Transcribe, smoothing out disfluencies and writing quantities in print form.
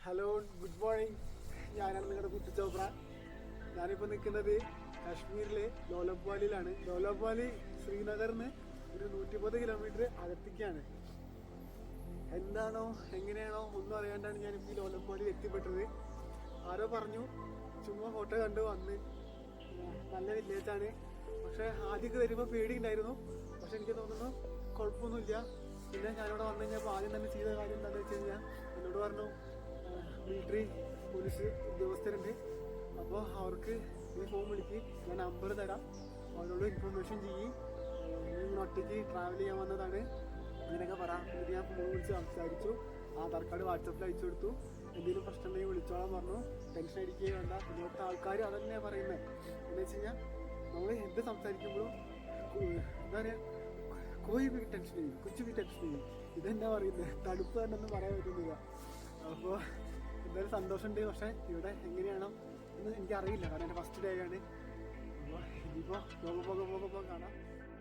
Hello, good morning. ഞാനാണ് നിങ്ങളുടെ കുട്ടി ചോപ്ര. ഞാനിപ്പോൾ നിൽക്കുന്നത് കാശ്മീരിലെ ലോലബ് വാലിയിലാണ്. ലോലബ് വാലി ശ്രീനഗറിന് ഒരു 130 കിലോമീറ്റർ അകത്തേക്കാണ്. എന്താണോ എങ്ങനെയാണോ ഒന്നും അറിയാണ്ടാണ് ഞാനിപ്പോൾ ഈ ലോലബ് വാലിയിൽ എത്തിപ്പെട്ടത്. ആരോ പറഞ്ഞു, ചുമ്മാ ഫോട്ടോ കണ്ടു വന്ന്. നല്ല വില്ലേജാണ്. പക്ഷെ ആദ്യമൊക്കെ വരുമ്പോൾ പേടി ഉണ്ടായിരുന്നു. പക്ഷെ എനിക്ക് തോന്നുന്നു കുഴപ്പമൊന്നുമില്ല. പിന്നെ ഞാനിവിടെ വന്നു കഴിഞ്ഞപ്പോൾ ആദ്യം തന്നെ ചെയ്ത കാര്യം എന്താണെന്ന് വെച്ച് കഴിഞ്ഞാൽ, എന്നോട് പറഞ്ഞു മിലിറ്ററി പോലീസ് ഉദ്യോഗസ്ഥരുണ്ട്, അപ്പോൾ അവർക്ക് നീ ഫോൺ വിളിക്ക്, ഞാൻ നമ്പർ തരാം, അവരോട് ഇൻഫർമേഷൻ ചെയ്യും, നീ ഒറ്റയ്ക്ക് ട്രാവൽ ചെയ്യാൻ വന്നതാണ് അങ്ങനെയൊക്കെ പറയാം. എന്നിട്ട് ഞാൻ ഫോൺ വിളിച്ച് സംസാരിച്ചു. ആധാർ കാർഡ് വാട്സപ്പിൽ അയച്ചു കൊടുത്തു. എന്തെങ്കിലും പ്രശ്നം ഉണ്ടെങ്കിൽ വിളിച്ചോളാൻ പറഞ്ഞു. ടെൻഷൻ അടിക്കുകയും വേണ്ട. ഇവിടുത്തെ ആൾക്കാർ അതന്നെയാണ് പറയുന്നത്. എന്ന് വെച്ച് കഴിഞ്ഞാൽ നമ്മൾ എന്ത് സംസാരിക്കുമ്പോഴും എന്താ പറയുക, കോയി ബി ടെൻഷൻ ചെയ്യും, കൊച്ചു ബി ടെൻഷൻ ചെയ്യും, ഇതെന്നാ പറയുന്നത്, തണുപ്പ് തന്നെ ഒന്നും പറയാൻ പറ്റുന്നില്ല. അപ്പോൾ എന്തായാലും സന്തോഷമുണ്ട്. പക്ഷേ ഇവിടെ എങ്ങനെയാണോ എന്ന് എനിക്കറിയില്ല, കാരണം എൻ്റെ ഫസ്റ്റ് ഡേ ആണ്. അപ്പോൾ ഇനിയിപ്പോൾ പോകെ കാണാം.